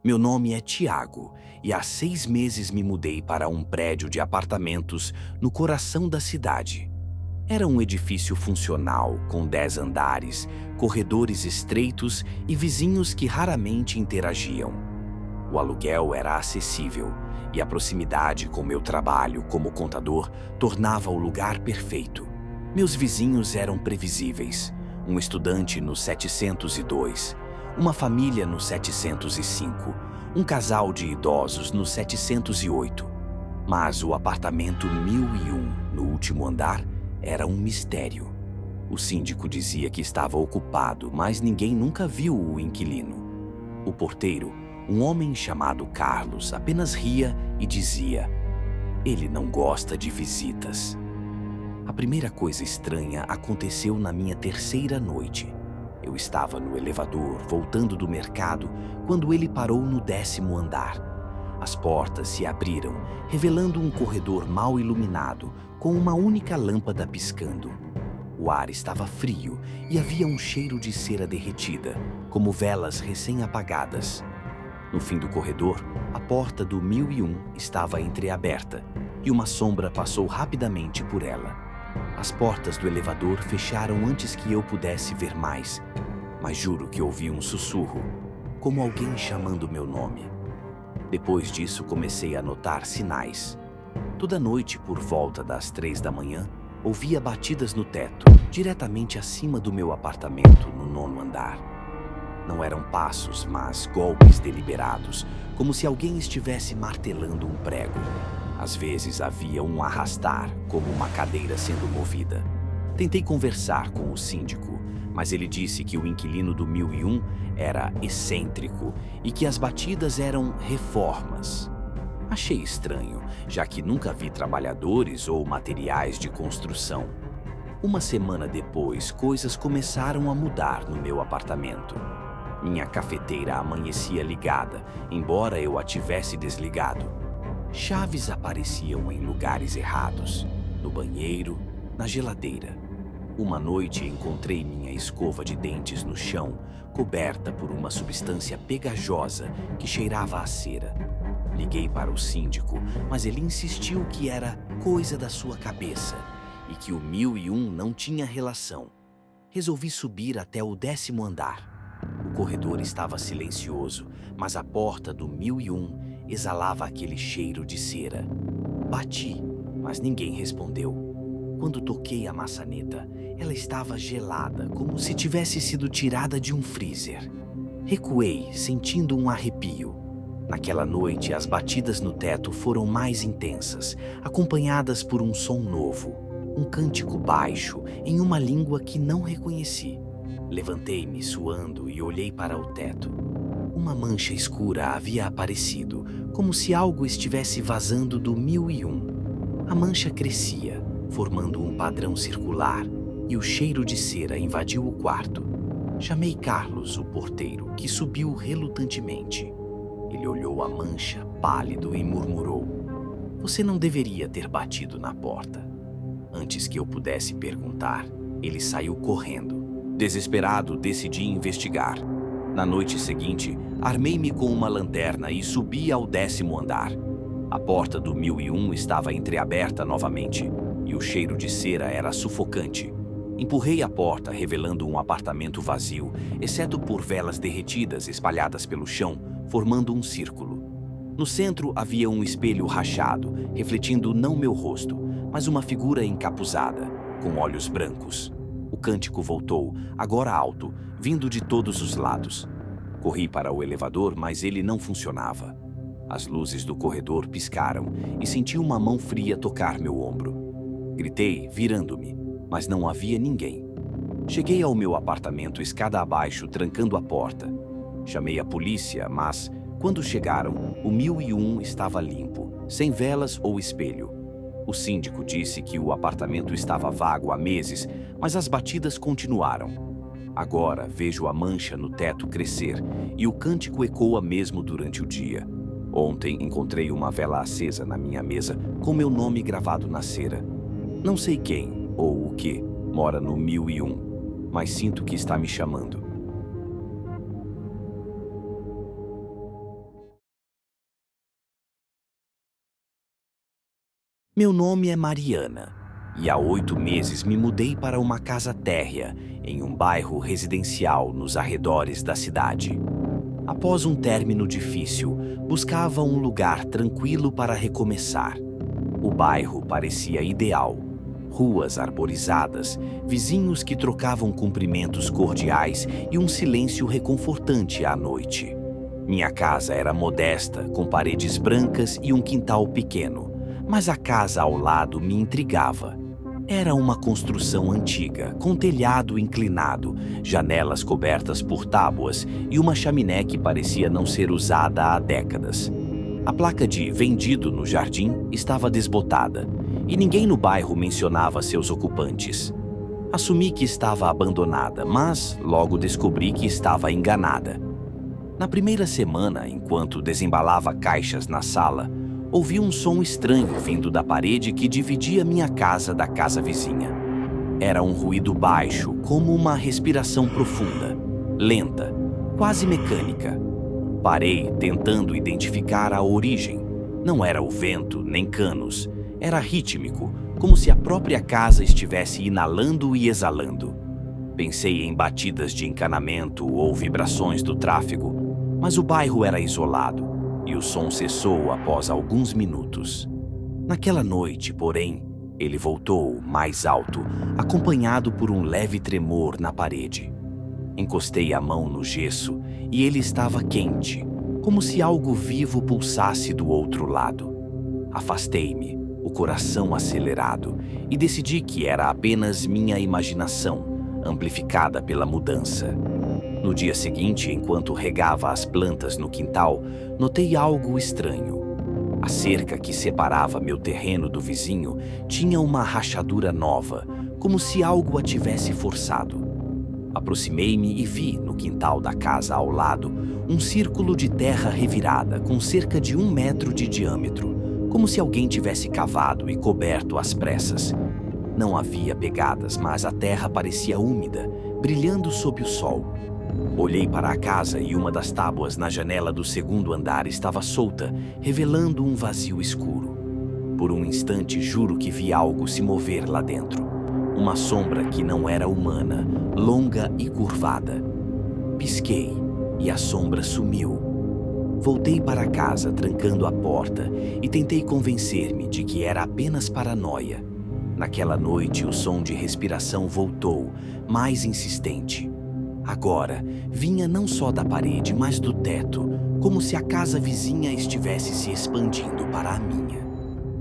Meu nome é Tiago e há 6 meses me mudei para um prédio de apartamentos no coração da cidade. Era um edifício funcional, com 10 andares, corredores estreitos e vizinhos que raramente interagiam. O aluguel era acessível e a proximidade com meu trabalho como contador tornava o lugar perfeito. Meus vizinhos eram previsíveis. Um estudante no 702, uma família no 705, um casal de idosos no 708. Mas o apartamento 1001, no último andar, era um mistério. O síndico dizia que estava ocupado, mas ninguém nunca viu o inquilino. O porteiro, um homem chamado Carlos, apenas ria e dizia: "Ele não gosta de visitas." A primeira coisa estranha aconteceu na minha terceira noite. Eu estava no elevador, voltando do mercado, quando ele parou no 10º andar. As portas se abriram, revelando um corredor mal iluminado, com uma única lâmpada piscando. O ar estava frio e havia um cheiro de cera derretida, como velas recém-apagadas. No fim do corredor, a porta do 1001 estava entreaberta e uma sombra passou rapidamente por ela. As portas do elevador fecharam antes que eu pudesse ver mais, mas juro que ouvi um sussurro, como alguém chamando meu nome. Depois disso, comecei a notar sinais. Toda noite, por volta das 3 da manhã, ouvia batidas no teto, diretamente acima do meu apartamento no 9º andar. Não eram passos, mas golpes deliberados, como se alguém estivesse martelando um prego. Às vezes havia um arrastar, como uma cadeira sendo movida. Tentei conversar com o síndico, mas ele disse que o inquilino do 1001 era excêntrico e que as batidas eram reformas. Achei estranho, já que nunca vi trabalhadores ou materiais de construção. Uma semana depois, coisas começaram a mudar no meu apartamento. Minha cafeteira amanhecia ligada, embora eu a tivesse desligado. Chaves apareciam em lugares errados, no banheiro, na geladeira. Uma noite encontrei minha escova de dentes no chão, coberta por uma substância pegajosa que cheirava a cera. Liguei para o síndico, mas ele insistiu que era coisa da sua cabeça e que o 1001 não tinha relação. Resolvi subir até o 10º andar. O corredor estava silencioso, mas a porta do 1001 exalava aquele cheiro de cera. Bati, mas ninguém respondeu. Quando toquei a maçaneta, ela estava gelada, como se tivesse sido tirada de um freezer. Recuei, sentindo um arrepio. Naquela noite, as batidas no teto foram mais intensas, acompanhadas por um som novo, um cântico baixo, em uma língua que não reconheci. Levantei-me suando e olhei para o teto. Uma mancha escura havia aparecido, como se algo estivesse vazando do 1001. A mancha crescia, formando um padrão circular, e o cheiro de cera invadiu o quarto. Chamei Carlos, o porteiro, que subiu relutantemente. Ele olhou a mancha, pálido, e murmurou: "Você não deveria ter batido na porta." Antes que eu pudesse perguntar, ele saiu correndo. Desesperado, decidi investigar. Na noite seguinte, armei-me com uma lanterna e subi ao 10º andar. A porta do 1001 estava entreaberta novamente, e o cheiro de cera era sufocante. Empurrei a porta, revelando um apartamento vazio, exceto por velas derretidas espalhadas pelo chão, formando um círculo. No centro havia um espelho rachado, refletindo não meu rosto, mas uma figura encapuzada, com olhos brancos. O cântico voltou, agora alto, vindo de todos os lados. Corri para o elevador, mas ele não funcionava. As luzes do corredor piscaram e senti uma mão fria tocar meu ombro. Gritei, virando-me, mas não havia ninguém. Cheguei ao meu apartamento escada abaixo, trancando a porta. Chamei a polícia, mas, quando chegaram, o 1001 estava limpo, sem velas ou espelho. O síndico disse que o apartamento estava vago há meses, mas as batidas continuaram. Agora vejo a mancha no teto crescer e o cântico ecoa mesmo durante o dia. Ontem encontrei uma vela acesa na minha mesa com meu nome gravado na cera. Não sei quem ou o que mora no 1001, mas sinto que está me chamando. Meu nome é Mariana e há 8 meses me mudei para uma casa térrea em um bairro residencial nos arredores da cidade. Após um término difícil, buscava um lugar tranquilo para recomeçar. O bairro parecia ideal. Ruas arborizadas, vizinhos que trocavam cumprimentos cordiais e um silêncio reconfortante à noite. Minha casa era modesta, com paredes brancas e um quintal pequeno, mas a casa ao lado me intrigava. Era uma construção antiga, com telhado inclinado, janelas cobertas por tábuas e uma chaminé que parecia não ser usada há décadas. A placa de "vendido no jardim" estava desbotada, e ninguém no bairro mencionava seus ocupantes. Assumi que estava abandonada, mas logo descobri que estava enganada. Na primeira semana, enquanto desembalava caixas na sala, ouvi um som estranho vindo da parede que dividia minha casa da casa vizinha. Era um ruído baixo, como uma respiração profunda, lenta, quase mecânica. Parei, tentando identificar a origem. Não era o vento, nem canos. Era rítmico, como se a própria casa estivesse inalando e exalando. Pensei em batidas de encanamento ou vibrações do tráfego, mas o bairro era isolado e o som cessou após alguns minutos. Naquela noite, porém, ele voltou mais alto, acompanhado por um leve tremor na parede. Encostei a mão no gesso e ele estava quente, como se algo vivo pulsasse do outro lado. Afastei-me, o coração acelerado, e decidi que era apenas minha imaginação, amplificada pela mudança. No dia seguinte, enquanto regava as plantas no quintal, notei algo estranho. A cerca que separava meu terreno do vizinho tinha uma rachadura nova, como se algo a tivesse forçado. Aproximei-me e vi, no quintal da casa ao lado, um círculo de terra revirada com cerca de 1 metro de diâmetro, como se alguém tivesse cavado e coberto às pressas. Não havia pegadas, mas a terra parecia úmida, brilhando sob o sol. Olhei para a casa e uma das tábuas na janela do segundo andar estava solta, revelando um vazio escuro. Por um instante juro que vi algo se mover lá dentro. Uma sombra que não era humana, longa e curvada. Pisquei e a sombra sumiu. Voltei para casa, trancando a porta, e tentei convencer-me de que era apenas paranoia. Naquela noite, o som de respiração voltou, mais insistente. Agora, vinha não só da parede, mas do teto, como se a casa vizinha estivesse se expandindo para a minha.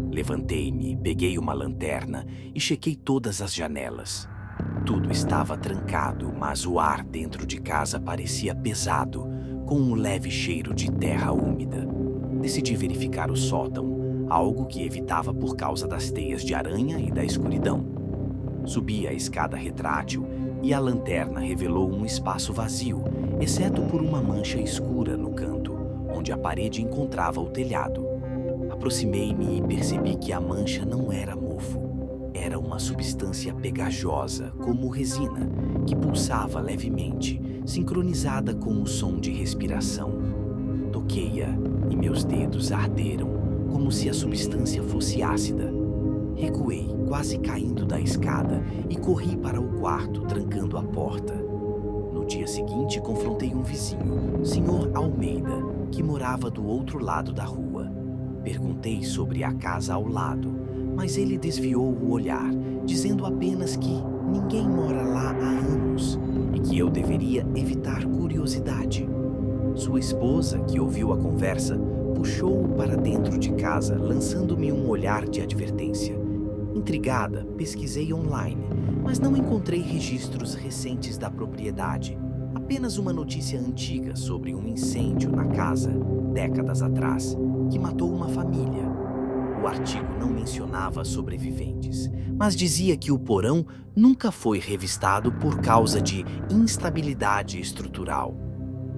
Levantei-me, peguei uma lanterna e chequei todas as janelas. Tudo estava trancado, mas o ar dentro de casa parecia pesado, com um leve cheiro de terra úmida. Decidi verificar o sótão, algo que evitava por causa das teias de aranha e da escuridão. Subi a escada retrátil e a lanterna revelou um espaço vazio, exceto por uma mancha escura no canto, onde a parede encontrava o telhado. Aproximei-me e percebi que a mancha não era mofo. Era uma substância pegajosa, como resina, que pulsava levemente, sincronizada com o som de respiração. Toquei-a e meus dedos arderam, como se a substância fosse ácida. Recuei, quase caindo da escada, e corri para o quarto, trancando a porta. No dia seguinte, confrontei um vizinho, Sr. Almeida, que morava do outro lado da rua. Perguntei sobre a casa ao lado, mas ele desviou o olhar, dizendo apenas que ninguém mora lá há anos e que eu deveria evitar curiosidade. Sua esposa, que ouviu a conversa, puxou-o para dentro de casa, lançando-me um olhar de advertência. Intrigada, pesquisei online, mas não encontrei registros recentes da propriedade. Apenas uma notícia antiga sobre um incêndio na casa, décadas atrás, que matou uma família. O artigo não mencionava sobreviventes, mas dizia que o porão nunca foi revistado por causa de instabilidade estrutural.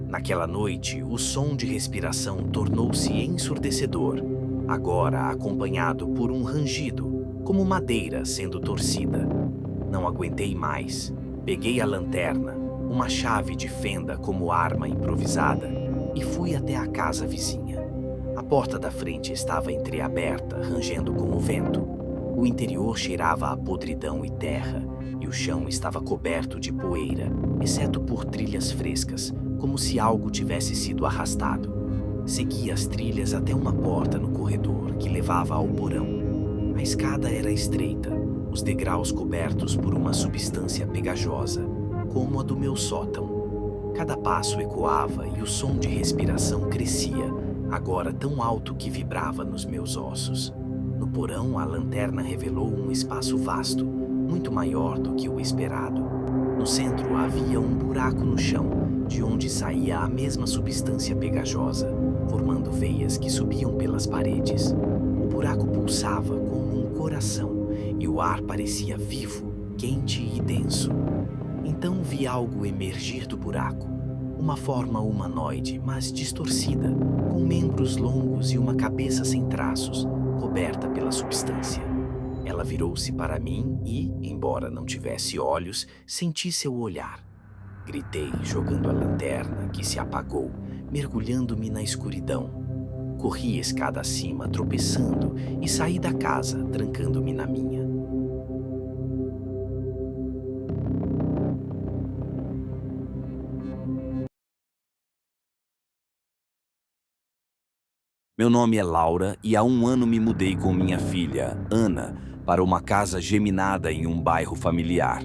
Naquela noite, o som de respiração tornou-se ensurdecedor, agora acompanhado por um rangido, como madeira sendo torcida. Não aguentei mais. Peguei a lanterna, uma chave de fenda como arma improvisada, e fui até a casa vizinha. A porta da frente estava entreaberta, rangendo com o vento. O interior cheirava a podridão e terra, e o chão estava coberto de poeira, exceto por trilhas frescas, como se algo tivesse sido arrastado. Segui as trilhas até uma porta no corredor que levava ao porão. A escada era estreita, os degraus cobertos por uma substância pegajosa, como a do meu sótão. Cada passo ecoava e o som de respiração crescia, agora tão alto que vibrava nos meus ossos. No porão, a lanterna revelou um espaço vasto, muito maior do que o esperado. No centro havia um buraco no chão, de onde saía a mesma substância pegajosa, formando veias que subiam pelas paredes. O buraco pulsava como um coração, e o ar parecia vivo, quente e denso. Então vi algo emergir do buraco. Uma forma humanoide, mas distorcida, com membros longos e uma cabeça sem traços, coberta pela substância. Ela virou-se para mim e, embora não tivesse olhos, senti seu olhar. Gritei, jogando a lanterna, que se apagou, mergulhando-me na escuridão. Corri escada acima, tropeçando, e saí da casa, trancando-me na minha. Meu nome é Laura e há um ano me mudei com minha filha, Ana, para uma casa geminada em um bairro familiar.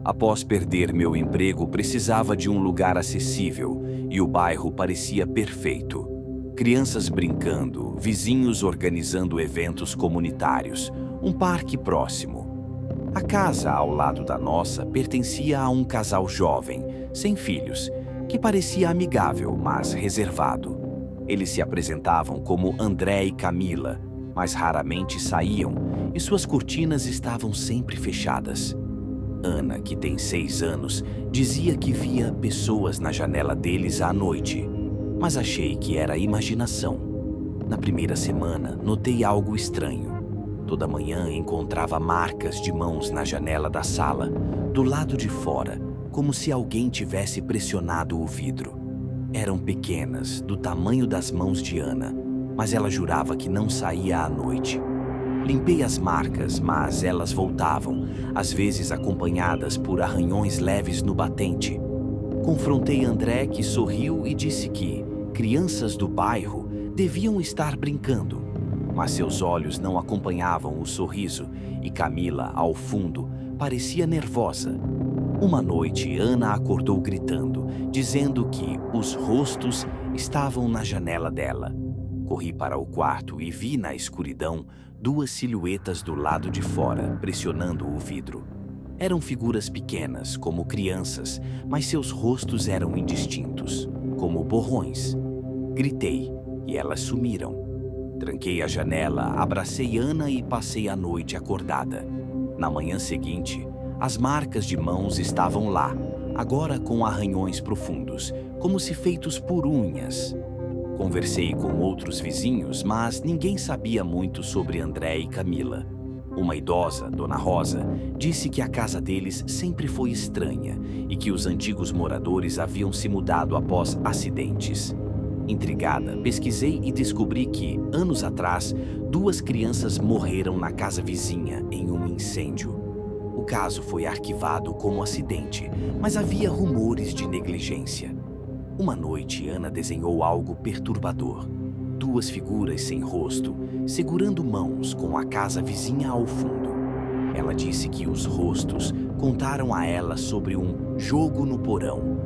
Após perder meu emprego, precisava de um lugar acessível e o bairro parecia perfeito. Crianças brincando, vizinhos organizando eventos comunitários, um parque próximo. A casa ao lado da nossa pertencia a um casal jovem, sem filhos, que parecia amigável, mas reservado. Eles se apresentavam como André e Camila, mas raramente saíam e suas cortinas estavam sempre fechadas. Ana, que tem 6 anos, dizia que via pessoas na janela deles à noite, mas achei que era imaginação. Na primeira semana, notei algo estranho. Toda manhã encontrava marcas de mãos na janela da sala, do lado de fora, como se alguém tivesse pressionado o vidro. Eram pequenas, do tamanho das mãos de Ana, mas ela jurava que não saía à noite. Limpei as marcas, mas elas voltavam, às vezes acompanhadas por arranhões leves no batente. Confrontei André, que sorriu e disse que crianças do bairro deviam estar brincando, mas seus olhos não acompanhavam o sorriso e Camila, ao fundo, parecia nervosa. Uma noite, Ana acordou gritando, dizendo que os rostos estavam na janela dela. Corri para o quarto e vi na escuridão 2 silhuetas do lado de fora, pressionando o vidro. Eram figuras pequenas, como crianças, mas seus rostos eram indistintos, como borrões. Gritei, e elas sumiram. Tranquei a janela, abracei Ana e passei a noite acordada. Na manhã seguinte, as marcas de mãos estavam lá, agora com arranhões profundos, como se feitos por unhas. Conversei com outros vizinhos, mas ninguém sabia muito sobre André e Camila. Uma idosa, Dona Rosa, disse que a casa deles sempre foi estranha e que os antigos moradores haviam se mudado após acidentes. Intrigada, pesquisei e descobri que, anos atrás, 2 crianças morreram na casa vizinha em um incêndio. O caso foi arquivado como acidente, mas havia rumores de negligência. Uma noite, Ana desenhou algo perturbador. 2 figuras sem rosto, segurando mãos com a casa vizinha ao fundo. Ela disse que os rostos contaram a ela sobre um jogo no porão.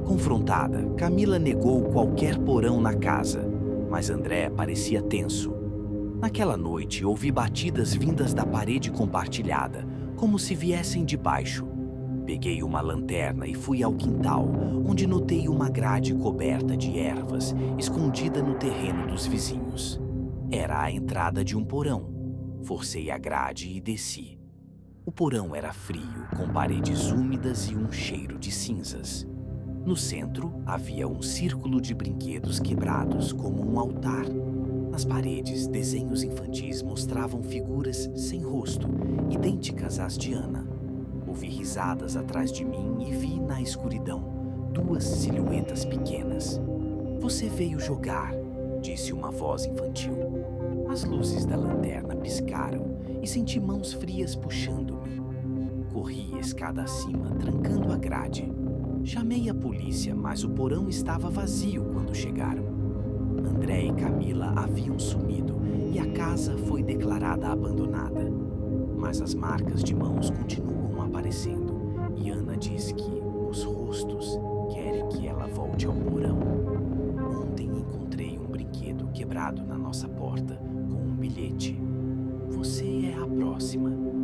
Confrontada, Camila negou qualquer porão na casa, mas André parecia tenso. Naquela noite, ouvi batidas vindas da parede compartilhada, como se viessem de baixo. Peguei uma lanterna e fui ao quintal, onde notei uma grade coberta de ervas, escondida no terreno dos vizinhos. Era a entrada de um porão. Forcei a grade e desci. O porão era frio, com paredes úmidas e um cheiro de cinzas. No centro, havia um círculo de brinquedos quebrados, como um altar. Nas paredes, desenhos infantis mostravam figuras sem rosto, idênticas às de Ana. Ouvi risadas atrás de mim e vi na escuridão 2 silhuetas pequenas. Você veio jogar, disse uma voz infantil. As luzes da lanterna piscaram e senti mãos frias puxando-me. Corri a escada acima, trancando a grade. Chamei a polícia, mas o porão estava vazio quando chegaram. André e Camila haviam sumido e a casa foi declarada abandonada. Mas as marcas de mãos continuam aparecendo e Ana diz que os rostos querem que ela volte ao porão. Ontem encontrei um brinquedo quebrado na nossa porta com um bilhete. Você é a próxima.